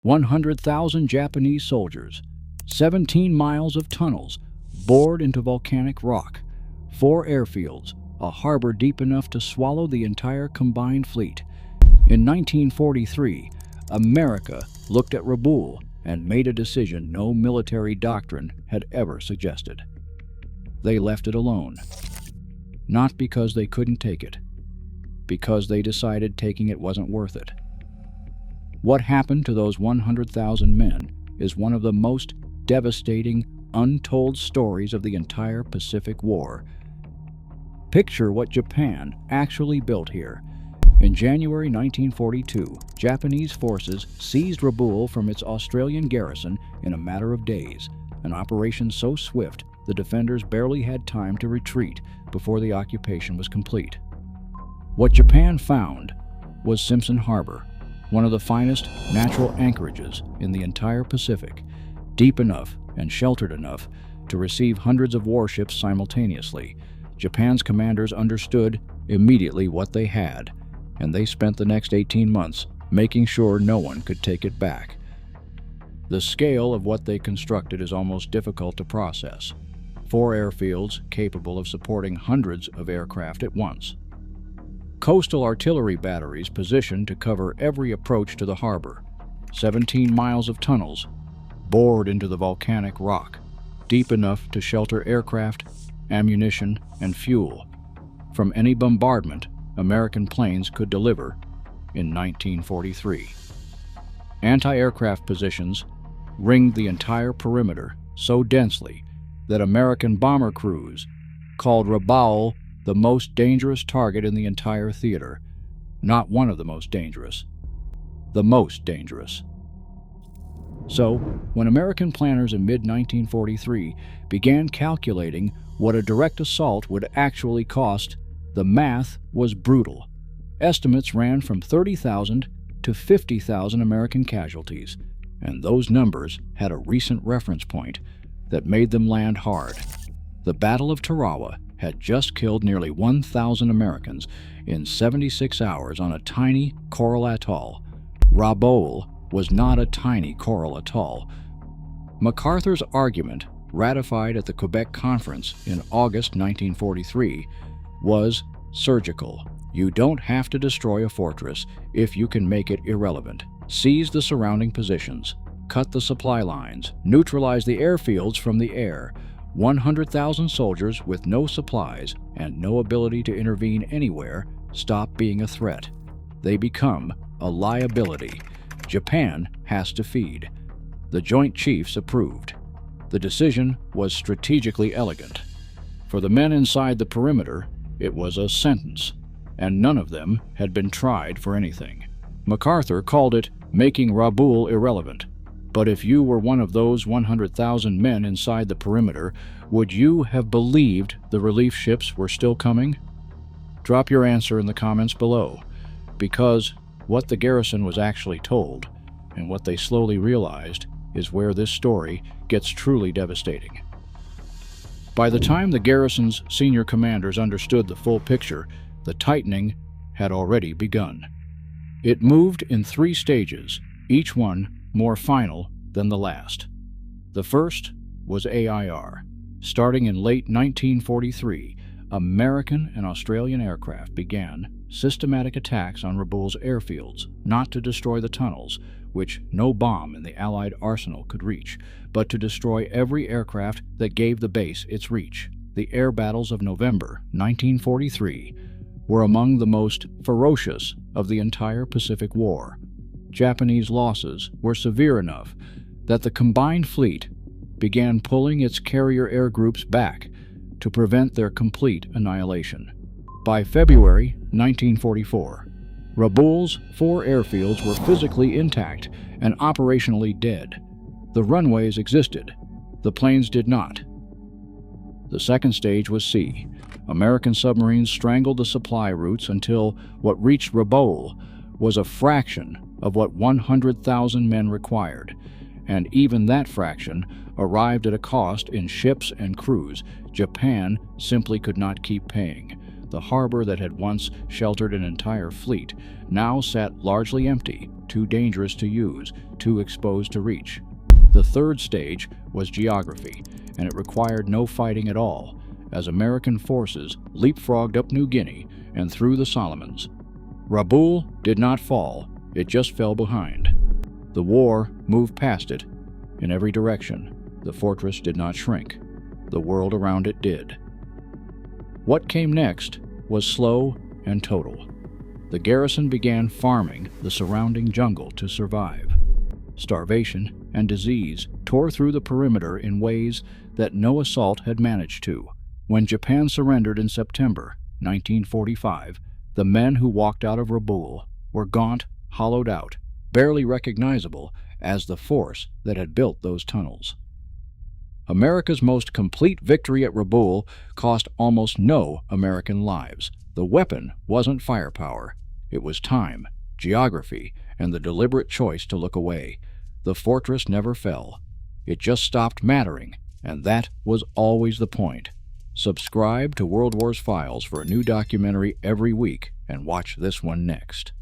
100,000 Japanese soldiers, 17 miles of tunnels bored into volcanic rock, 4 airfields, a harbor deep enough to swallow the entire combined fleet. In 1943, America looked at Rabaul and made a decision no military doctrine had ever suggested. They left it alone. Not because they couldn't take it, because they decided taking it wasn't worth it. What happened to those 100,000 men is one of the most devastating, untold stories of the entire Pacific War. Picture what Japan actually built here. In January 1942, Japanese forces seized Rabaul from its Australian garrison in a matter of days, an operation so swift the defenders barely had time to retreat before the occupation was complete. What Japan found was Simpson Harbor, one of the finest natural anchorages in the entire Pacific, deep enough and sheltered enough to receive hundreds of warships simultaneously. Japan's commanders understood immediately what they had, and they spent the next 18 months making sure no one could take it back. The scale of what they constructed is almost difficult to process. 4 airfields capable of supporting hundreds of aircraft at once. Coastal artillery batteries positioned to cover every approach to the harbor. 17 miles of tunnels bored into the volcanic rock, deep enough to shelter aircraft, ammunition, and fuel from any bombardment American planes could deliver in 1943. Anti-aircraft positions ringed the entire perimeter so densely that American bomber crews called Rabaul the most dangerous target in the entire theater. Not one of the most dangerous, the most dangerous. So, when American planners in mid-1943 began calculating what a direct assault would actually cost, the math was brutal. Estimates ran from 30,000 to 50,000 American casualties, and those numbers had a recent reference point that made them land hard. The Battle of Tarawa had just killed nearly 1,000 Americans in 76 hours on a tiny coral atoll. Rabaul was not a tiny coral atoll. MacArthur's argument, ratified at the Quebec Conference in August 1943, was surgical. You don't have to destroy a fortress if you can make it irrelevant. Seize the surrounding positions, cut the supply lines, neutralize the airfields from the air. 100,000 soldiers with no supplies and no ability to intervene anywhere stop being a threat. They become a liability. Japan has to feed. The Joint Chiefs approved. The decision was strategically elegant. For the men inside the perimeter, it was a sentence, and none of them had been tried for anything. MacArthur called it making Rabaul irrelevant. But if you were one of those 100,000 men inside the perimeter, would you have believed the relief ships were still coming? Drop your answer in the comments below, because what the garrison was actually told, and what they slowly realized, is where this story gets truly devastating. By the time the garrison's senior commanders understood the full picture, the tightening had already begun. It moved in 3 stages, each one more final than the last. The first was AIR. Starting in late 1943, American and Australian aircraft began systematic attacks on Rabaul's airfields, not to destroy the tunnels, which no bomb in the Allied arsenal could reach, but to destroy every aircraft that gave the base its reach. The air battles of November 1943 were among the most ferocious of the entire Pacific War. Japanese losses were severe enough that the combined fleet began pulling its carrier air groups back to prevent their complete annihilation. By February 1944, Rabaul's 4 airfields were physically intact and operationally dead. The runways existed, the planes did not. The second stage was sea. American submarines strangled the supply routes until what reached Rabaul was a fraction of what 100,000 men required, and even that fraction arrived at a cost in ships and crews Japan simply could not keep paying. The harbor that had once sheltered an entire fleet now sat largely empty, too dangerous to use, too exposed to reach. The third stage was geography, and it required no fighting at all, as American forces leapfrogged up New Guinea and through the Solomons. Rabaul did not fall, it just fell behind. The war moved past it. In every direction, the fortress did not shrink. The world around it did. What came next was slow and total. The garrison began farming the surrounding jungle to survive. Starvation and disease tore through the perimeter in ways that no assault had managed to. When Japan surrendered in September 1945, the men who walked out of Rabaul were gaunt, hollowed out, barely recognizable as the force that had built those tunnels. America's most complete victory at Rabaul cost almost no American lives. The weapon wasn't firepower. It was time, geography, and the deliberate choice to look away. The fortress never fell. It just stopped mattering, and that was always the point. Subscribe to World Wars Files for a new documentary every week, and watch this one next.